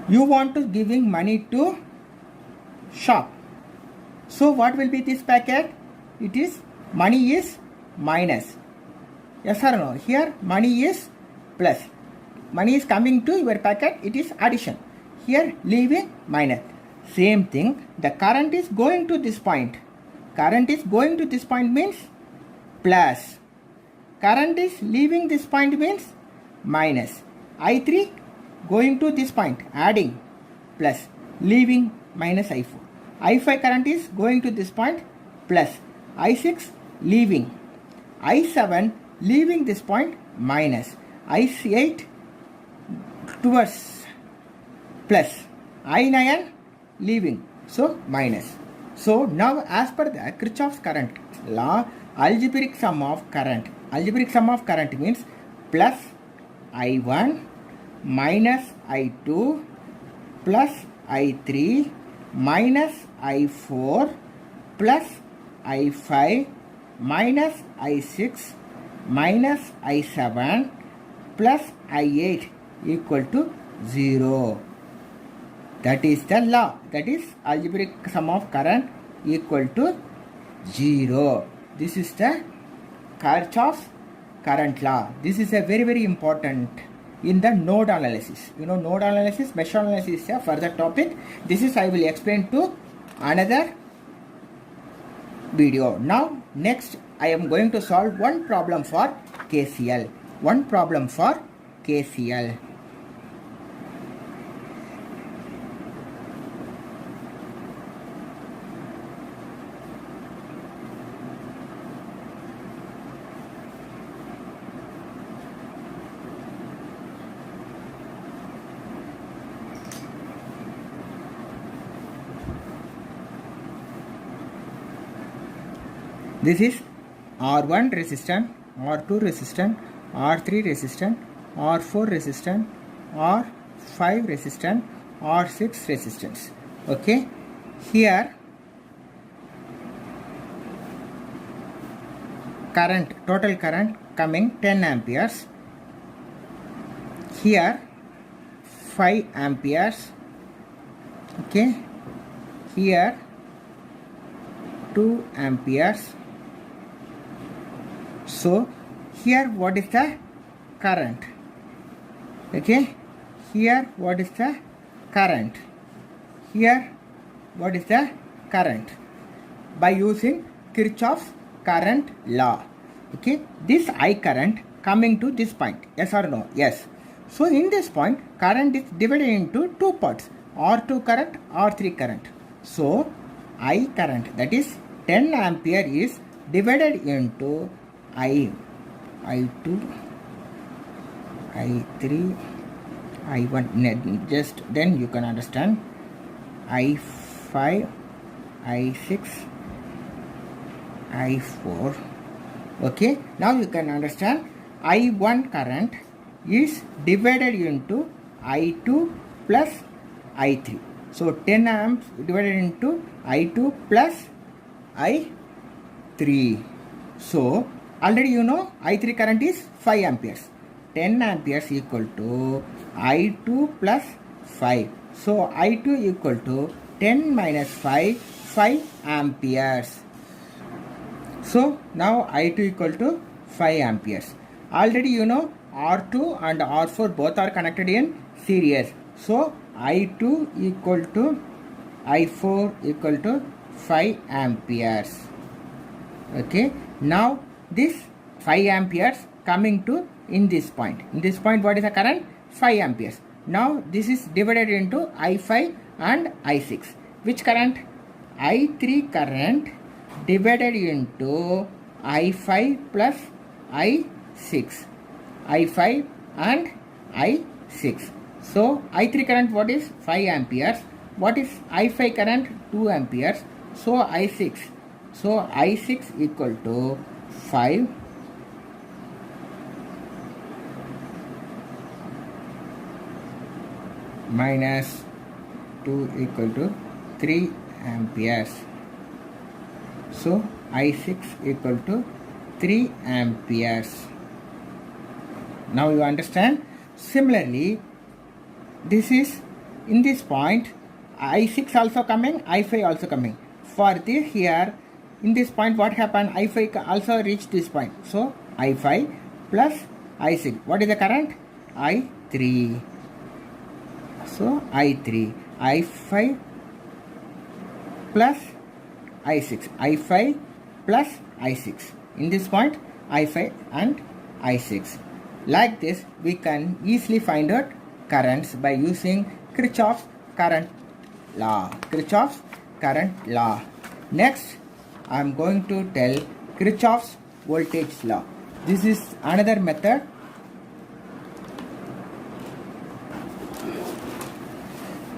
You want to giving money to shop. So what will be this packet? It is money is minus. Yes or no? Here money is plus. Money is coming to your packet. It is addition. Here leaving minus. Same thing. The current is going to this point. Current is going to this point means plus. Current is leaving this point means minus. I3 going to this point, adding, plus, leaving minus I4. I5 current is going to this point, plus. I6 leaving. I7 leaving this point, minus. I8 towards plus. I9 leaving, so minus. So now as per the Kirchhoff's current law, algebraic sum of current. Algebraic sum of current means plus I1 minus I2 plus I3 minus I4 plus I5 minus I6 minus I7 plus I8 equal to 0. That is the law. That is algebraic sum of current equal to 0. This is the Kirchhoff's current law. This is a very important in the node analysis. You know, node analysis, mesh analysis is a further topic. This is I will explain to another video. Now next I am going to solve one problem for KCL. One problem for KCL. This is R1 resistant, R2 resistant, R3 resistant, R4 resistant, R5 resistant, R6 resistance. Okay, here current, total current coming 10 amperes. Here 5 amperes. Okay, here 2 amperes. So here what is the current? Okay, here what is the current? Here what is the current? By using Kirchhoff's current law. Okay, this I current coming to this point, yes or no? Yes. So in this point current is divided into two parts, R2 current, R3 current. So I current, that is 10 ampere, is divided into I2, I3, I1. Just then you can understand. I5, I6, I4. Okay, now you can understand. I1 current is divided into I2 plus I3. So 10 amps divided into I2 plus I3. So already you know I3 current is 5 amperes. 10 amperes equal to I2 plus 5. So I2 equal to 10 minus 5, 5 amperes. So now I2 equal to 5 amperes. Already you know R2 and R4 both are connected in series. So I2 equal to I4 equal to 5 amperes. Okay, now this 5 amperes coming to in this point. In this point what is the current? 5 amperes. Now this is divided into I5 and I6. Which current? I3 current divided into I5 plus I6. I5 and I6. So I3 current what is? 5 amperes. What is I5 current? 2 amperes. So I6. So I6 equal to 5 minus 2 equal to 3 amperes. So I6 equal to 3 amperes. Now you understand. Similarly, this is in this point I6 also coming, I5 also coming. For this here, in this point what happened? I5 also reached this point. So I5 plus I6. What is the current? I3. So I3. I5 plus I6. I5 plus I6. In this point I5 and I6. Like this we can easily find out currents by using Kirchhoff's current law. Kirchhoff's current law. Next I am going to tell Kirchhoff's voltage law. This is another method.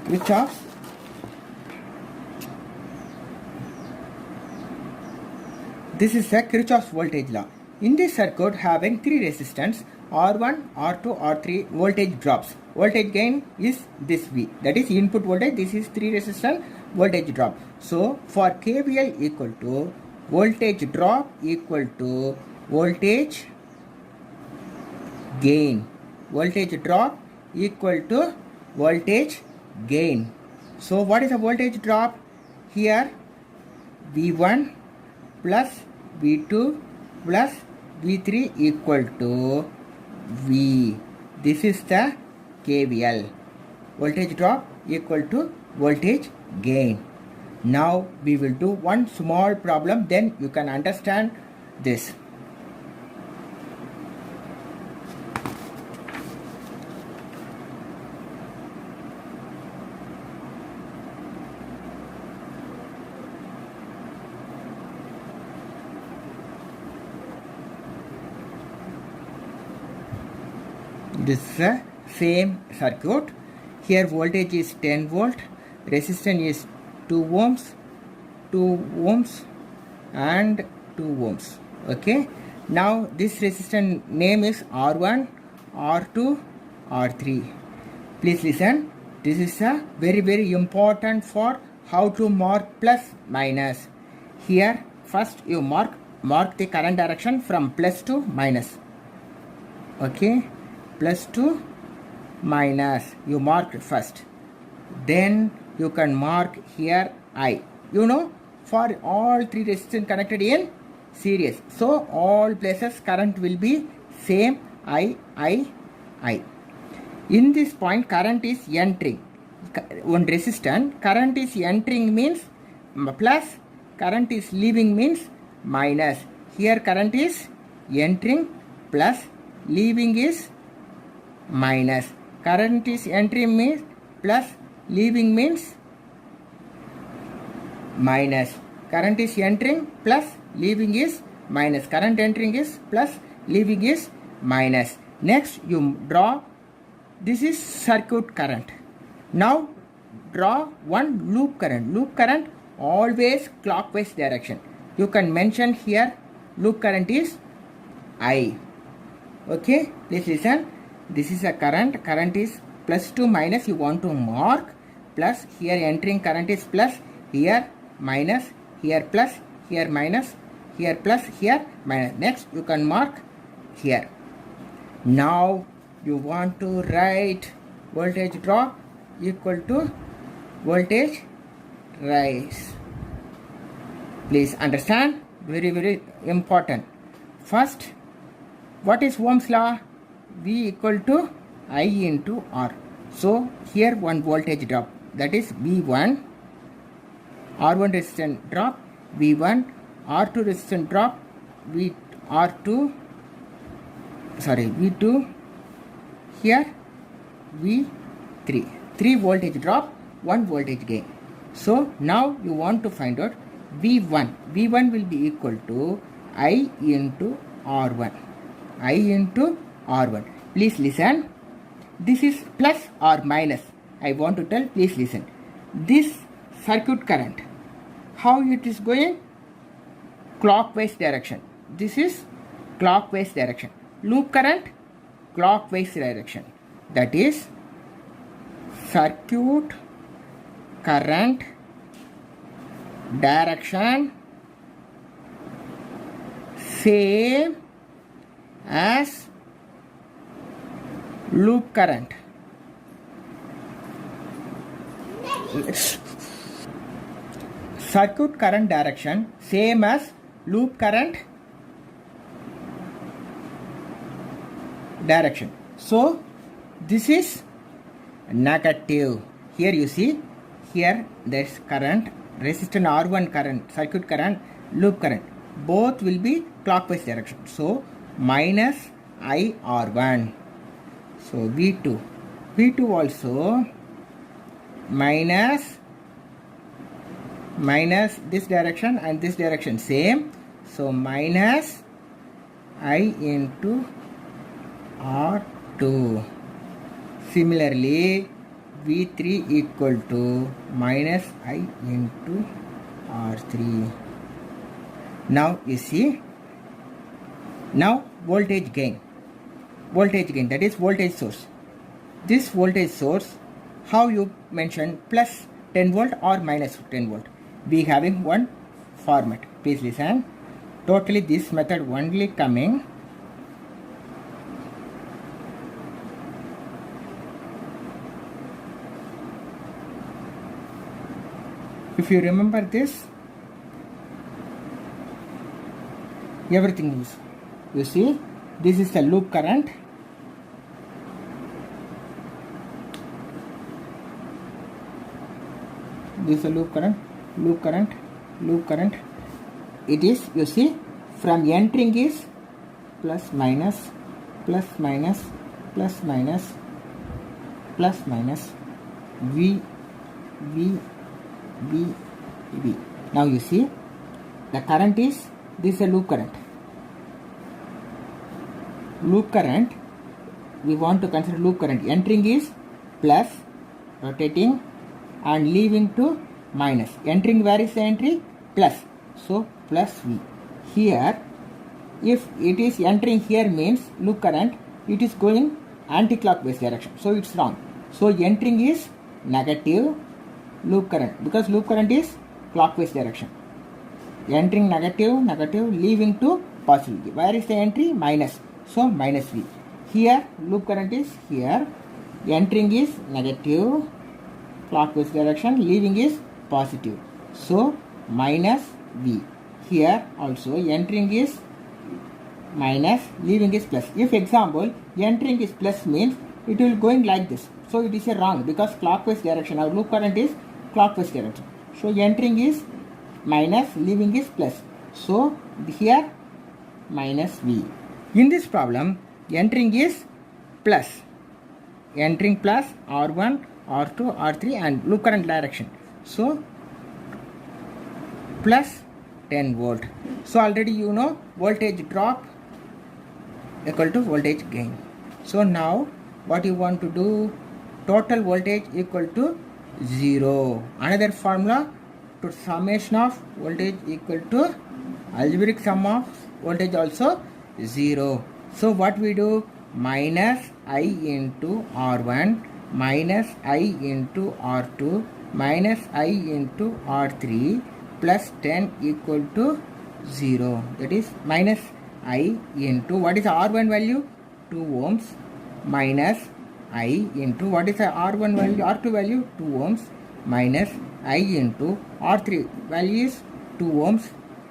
Kirchhoff's This is a Kirchhoff's voltage law. In this circuit having three resistance R1, R2, R3, voltage drops. Voltage gain is this V. That is input voltage. This is 3 resistance voltage drop. So for KVL equal to voltage drop equal to voltage gain. Voltage drop equal to voltage gain. So what is the voltage drop? Here V1 plus V2 plus V3 equal to V. This is the KVL. Voltage drop equal to voltage gain. Now we will do one small problem, then you can understand this. This is the same circuit. Here voltage is 10 volt, resistance is 2 ohms, 2 ohms and 2 ohms. Okay. Now this resistance name is R1, R2, R3. Please listen. This is a very important for how to mark plus minus. Here first you mark the current direction from plus to minus. Okay. Plus to minus you mark first, then you can mark here I. You know, for all three resistors connected in series, so all places current will be same I. In this point current is entering. One resistance current is entering means plus, current is leaving means minus. Here current is entering plus, leaving is minus. Current is entering means plus, leaving means minus. Current is entering plus, leaving is minus. Current entering is plus, leaving is minus. Next you draw, this is circuit current. Now draw one loop current. Loop current always clockwise direction. You can mention here loop current is I. Okay, please listen. This is a current. Current is plus to minus. You want to mark plus. Here entering current is plus. Here minus. Here plus. Here minus. Here plus. Here minus. Next you can mark here. Now you want to write voltage drop equal to voltage rise. Please understand. Very important. First, what is Ohm's law? V equal to I into R. So here one voltage drop, that is V1, R1 resistance drop, V1, R2 resistance drop, V2, here V3. 3 voltage drop, 1 voltage gain. So now you want to find out V1. V1 will be equal to I into R1. I into R1. Please listen. This is plus or minus. I want to tell, please listen. This circuit current, how it is going? Clockwise direction. This is clockwise direction. Loop current, clockwise direction. That is circuit current direction same as loop current. Circuit current direction same as loop current direction. So this is negative. Here you see, here there's current, resistor R1 current, circuit current, loop current. Both will be clockwise direction. So minus IR1. So V2. V2 also minus this direction and this direction same. So minus I into R2. Similarly, V3 equal to minus I into R3. Now you see, now voltage gain, that is voltage source. This voltage source, how you mention plus 10 volt or minus 10 volt. We having one format. Please listen. Totally this method only coming. If you remember this, everything is, you see, this is the loop current. This is a loop current, loop current, loop current. It is, you see, from entering is plus minus, plus minus, plus minus, plus minus, V, V, V, V. Now you see, the current is, this is a loop current. Loop current, we want to consider loop current. Entering is plus, rotating, and leaving to minus. Entering, where is the entry? Plus. So plus V. Here, if it is entering here means loop current, it is going anti-clockwise direction. So it's wrong. So entering is negative loop current, because loop current is clockwise direction. Entering negative, negative, leaving to positive. Where is the entry? Minus. So minus V. Here loop current is here. Entering is negative, clockwise direction, leaving is positive. So minus V. Here also entering is minus, leaving is plus. If example entering is plus means it will going like this. So it is a wrong, because clockwise direction. Our loop current is clockwise direction. So entering is minus, leaving is plus. So here minus V. In this problem, entering is plus. Entering plus R1, R2, R3 and loop current direction. So plus 10 volt. So already you know voltage drop equal to voltage gain. So now what you want to do? Total voltage equal to 0. Another formula, to summation of voltage equal to algebraic sum of voltage also 0. So what we do? Minus I into R1 minus I into R2 minus I into R3 plus 10 equal to 0. That is minus I into, what is the R1 value? 2 ohms minus I into, what is the R1 value? R2 value? 2 ohms minus I into R3 value is 2 ohms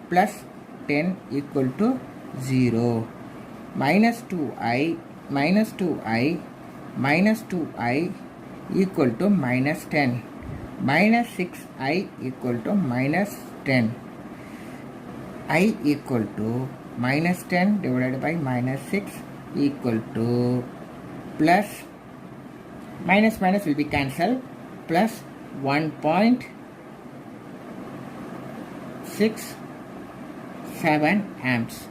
plus 10 equal to 0. Minus 2I minus 2I minus 2I equal to minus 10. Minus 6I equal to minus 10. I equal to minus 10 divided by minus 6 equal to plus, minus minus will be cancelled, plus 1.67 amps.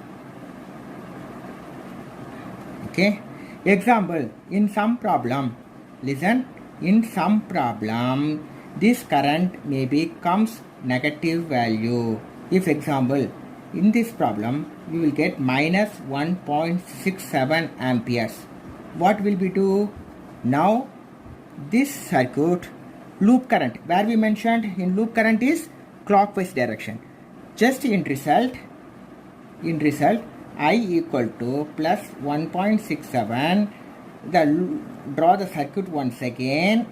Okay. Example, in some problem, listen, in some problem, this current may becomes negative value. If example, in this problem, we will get minus 1.67 amperes. What will we do? Now, this circuit, loop current, where we mentioned in loop current is clockwise direction. Just in result, I equal to plus 1.67. Draw the circuit once again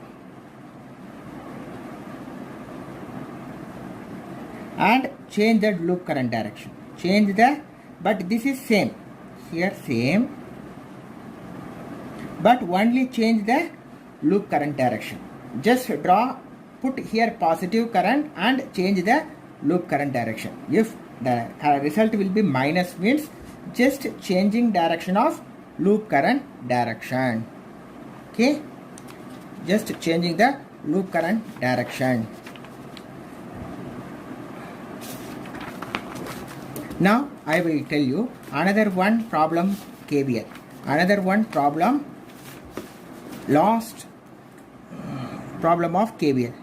and change the loop current direction. Change the, but this is same. Here same, but only change the loop current direction. Just draw, put here positive current and change the loop current direction. If the result will be minus means just changing direction of loop current direction. Okay, just changing the loop current direction. Now I will tell you another one problem KVL. Another one problem, last problem of KVL.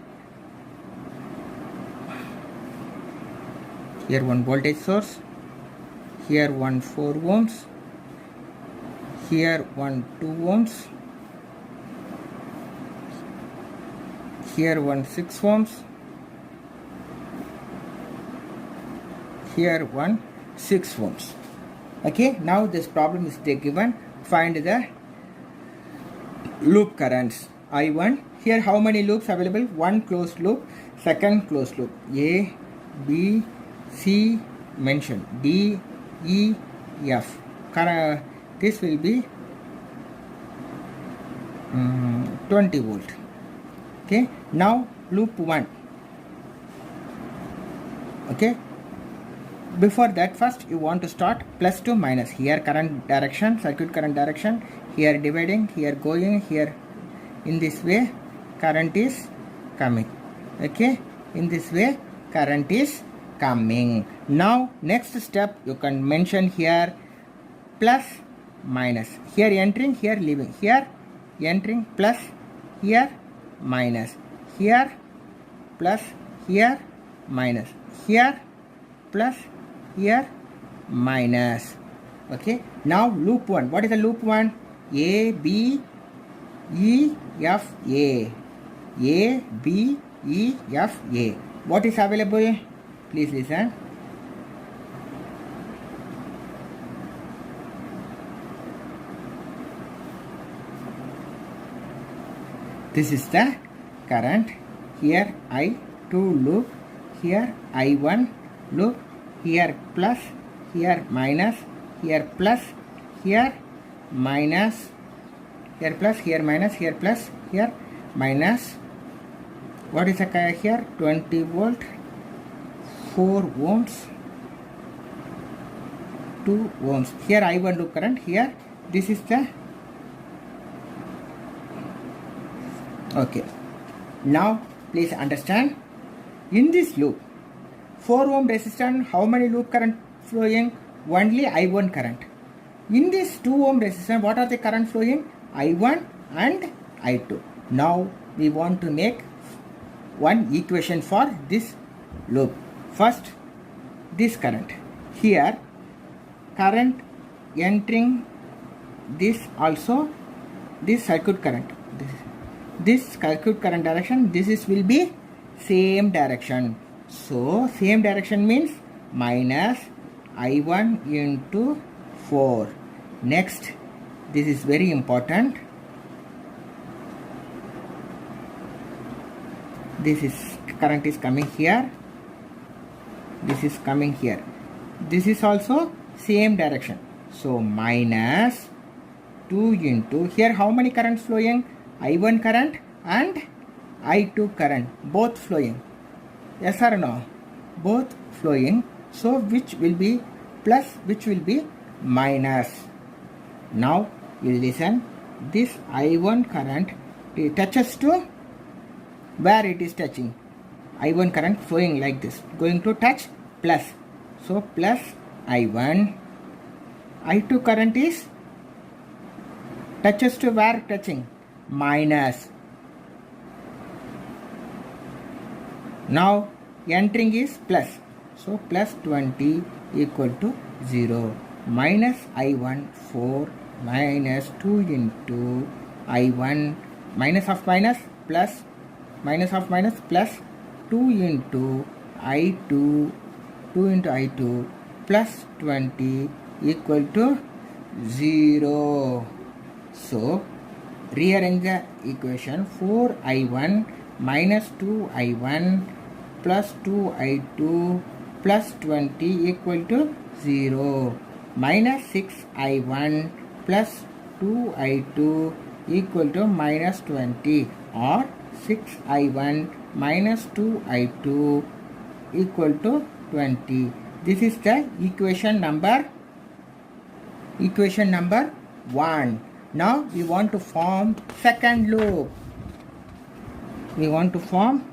Here one voltage source, here one 4 ohms, here one 2 ohms, here one 6 ohms, here one 6 ohms. Okay, now this problem is given. Find the loop currents. I1, here how many loops available? One closed loop, second closed loop, A, B, C mentioned, D, E, F. This will be 20 volt. Okay, now loop 1. Okay, before that first you want to start plus to minus. Here current direction, circuit current direction, here dividing, here going, here in this way current is coming. Okay, in this way current is coming. Now next step you can mention here plus minus. Here entering, here leaving, here entering plus, here minus, here plus, here minus, here plus, here minus. Okay, now loop 1. What is the loop 1? A, B, E, F, A. A, B, E, F, A. What is available? Please listen. This is the current. Here I2 loop, here I1 loop, here plus, here minus, here plus, here minus, here plus, here minus, here plus, here minus. What is the here? 20 volt, 4 ohms, 2 ohms. Here I1 loop current, here this is the. Okay, now please understand, in this loop 4 ohm resistance, how many loop current flowing? Only I1 current. In this 2 ohm resistance, what are the current flowing? I1 and I2. Now we want to make one equation for this loop. First, this current. Here current entering this also, this circuit current. This circuit current direction, this is will be same direction. So same direction means minus I1 into 4. Next, this is very important. This is current is coming here. This is coming here. This is also same direction. So minus 2 into, here how many currents flowing? I1 current and I2 current, both flowing. Yes or no? Both flowing. So which will be plus, which will be minus. Now you listen. This I1 current, it touches to where it is touching. I1 current flowing like this, going to touch plus. So plus I1. I2 current is touches to where touching? Minus. Now entering is plus. So plus 20 equal to 0. Minus I1 4 minus 2 into I1 minus of minus plus, minus of minus plus 2 into I2, 2 into I2 plus 20 equal to 0. So rearrange the equation. 4I1 minus 2I1 plus 2I2 plus 20 equal to 0. Minus 6I1 plus 2I2 equal to minus 20, or 6I1 minus 2I2 equal to 20. This is the equation number 1. Now we want to form second loop. We want to form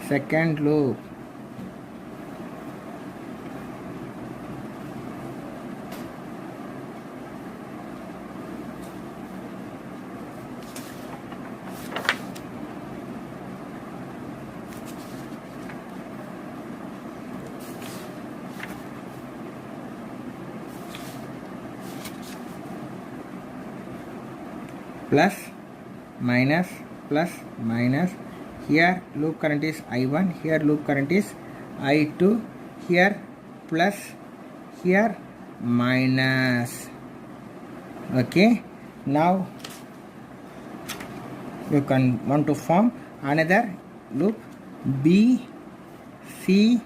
second loop. Plus, minus, plus minus. Here loop current is I1, here loop current is I2, here plus, here minus. Okay, now you can want to form another loop B, C,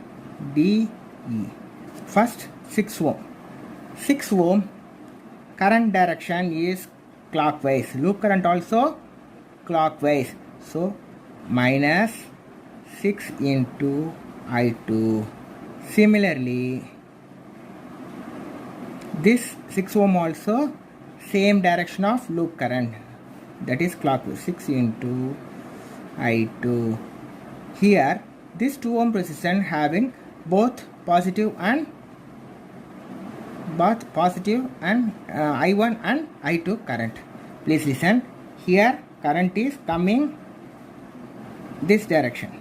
D, E. First 6 ohm. 6 ohm current direction is clockwise. Loop current also clockwise. So minus 6 into I2. Similarly, this 6 ohm also same direction of loop current, that is clockwise. 6 into I2. Here this 2 ohm resistance having both positive and I1 and I2 current. Please listen. Here current is coming this direction.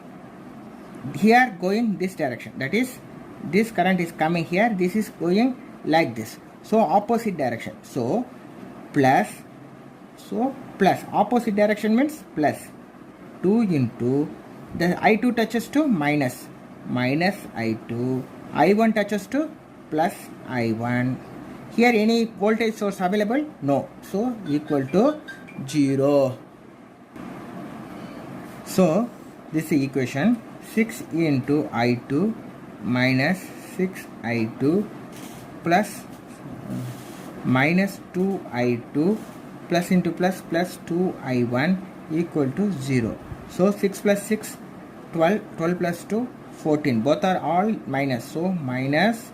Here going this direction. That is, this current is coming here. This is going like this. So opposite direction. So plus. So plus. Opposite direction means plus. 2 into the I2 touches to minus. Minus I2. I1 touches to plus I1. Here any voltage source available? No. So equal to 0. So this is equation. 6 into I2 minus 6 I2 plus minus 2 I2 plus into plus 2 I1 equal to 0. So 6 plus 6 12, 12 plus 2 14. Both are all minus. So minus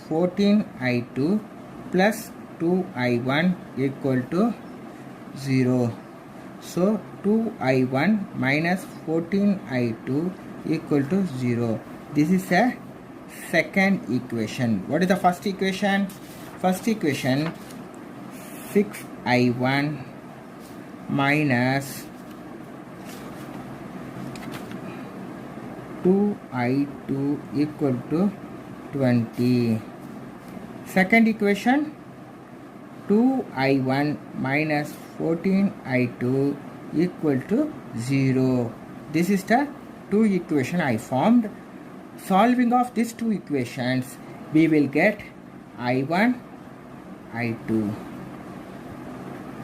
14 I2 plus 2 I1 equal to 0. So 2 I1 minus 14 I2 equal to 0. This is a second equation. What is the first equation? First equation, 6 I1 minus 2 I2 equal to 20. Second equation, 2 I1 minus 14 I2 equal to 0. This is the two equation I formed. Solving of these two equations, we will get I1, I2.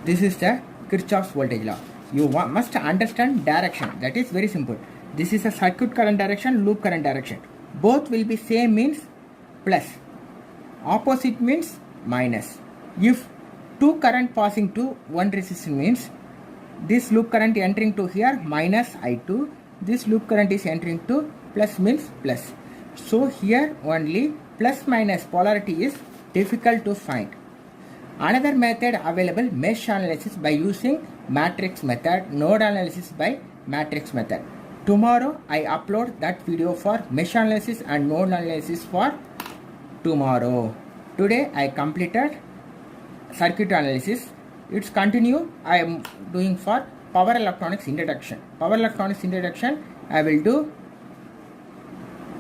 This is the Kirchhoff's voltage law. You must understand direction. That is very simple. This is a circuit current direction, loop current direction. Both will be same means plus. Opposite means minus. If two current passing to one resistance means this loop current entering to here minus I2, this loop current is entering to plus means plus. So here only plus minus polarity is difficult to find. Another method available, mesh analysis by using matrix method, node analysis by matrix method. Tomorrow I upload that video for mesh analysis and node analysis for tomorrow. Today I completed circuit analysis. It's continue I am doing for power electronics introduction. Power electronics introduction I will do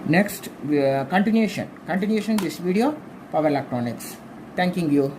next continuation this video, power electronics. Thanking you.